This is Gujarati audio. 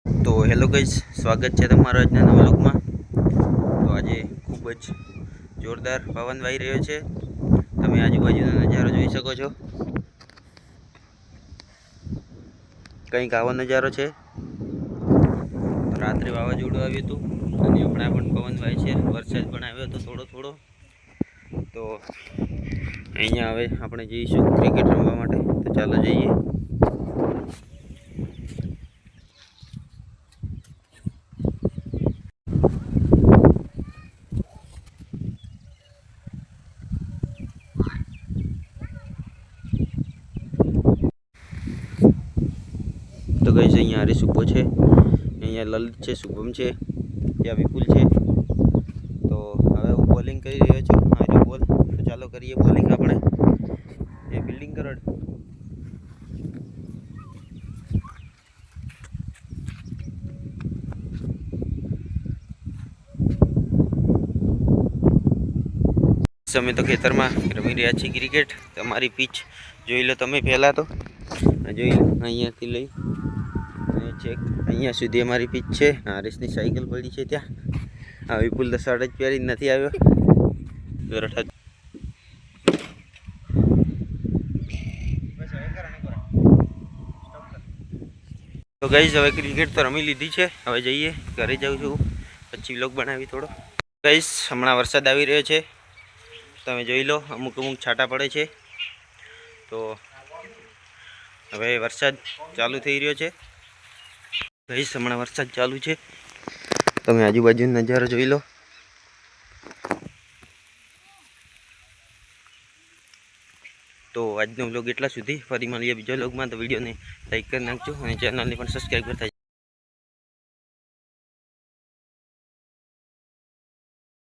તો હેલો ગાઈસ, સ્વાગત છે તમારા આજના નવા વ્લોગમાં। તો આજે ખૂબ જ જોરદાર પવન વાઈ રહ્યો છે। તમે આજુબાજુનો નજારો જોઈ શકો છો। કંઈક આવો નજારો છે। રાત્રે વાવાઝોડું આવ્યું હતું અને હમણાં પણ પવન વાય છે, વરસાદ પણ આવ્યો હતો થોડો થોડો। તો અહીંયા હવે આપણે જઈશું ક્રિકેટ રમવા માટે, તો ચાલો જઈએ। तो गाइस અહીંયા હરીશ ઊભો છે, અહીંયા લલિત છે, શુભમ છે, ત્યાં વિપુલ છે। તો હવે હું બોલિંગ કરી રહ્યો છું, મારી બોલ। તો ચાલો કરીએ બોલિંગ આપણે। એ ફિલ્ડિંગ કરો। અમે તો ખેતરમાં રમી રહ્યા છીએ ક્રિકેટ। તમારી પીચ જોઈ લો તમે પહેલાં તો, જોઈ લો અહીંયાથી લઈ ચેક અહીંયા સુધી અમારી પીચ છે। હરીશની સાયકલ પડી છે ત્યાં। આ વિપુલ તો શર્ટ જ પહેરી નથી આવ્યો। તો ગાઈસ હવે ક્રિકેટ તો રમી લીધી છે, હવે જઈએ ઘરે જાઉં છું, પછી વ્લોગ બનાવી થોડો। ગાઈસ હમણાં વરસાદ આવી રહ્યો છે, તમે જોઈ લો અમુક અમુક છાંટા પડે છે। તો હવે વરસાદ ચાલુ થઈ રહ્યો છે ગાઈસ, હમણાં વરસાદ ચાલુ છે, તમે આજુબાજુનો નજારો જોઈ લો। તો આજનો વ્લોગ એટલા સુધી, ફરી મળીએ બીજા વ્લોગમાં। તો વિડીયોને લાઈક કરી નાખજો અને ચેનલને પણ સબસ્ક્રાઈબ કરતા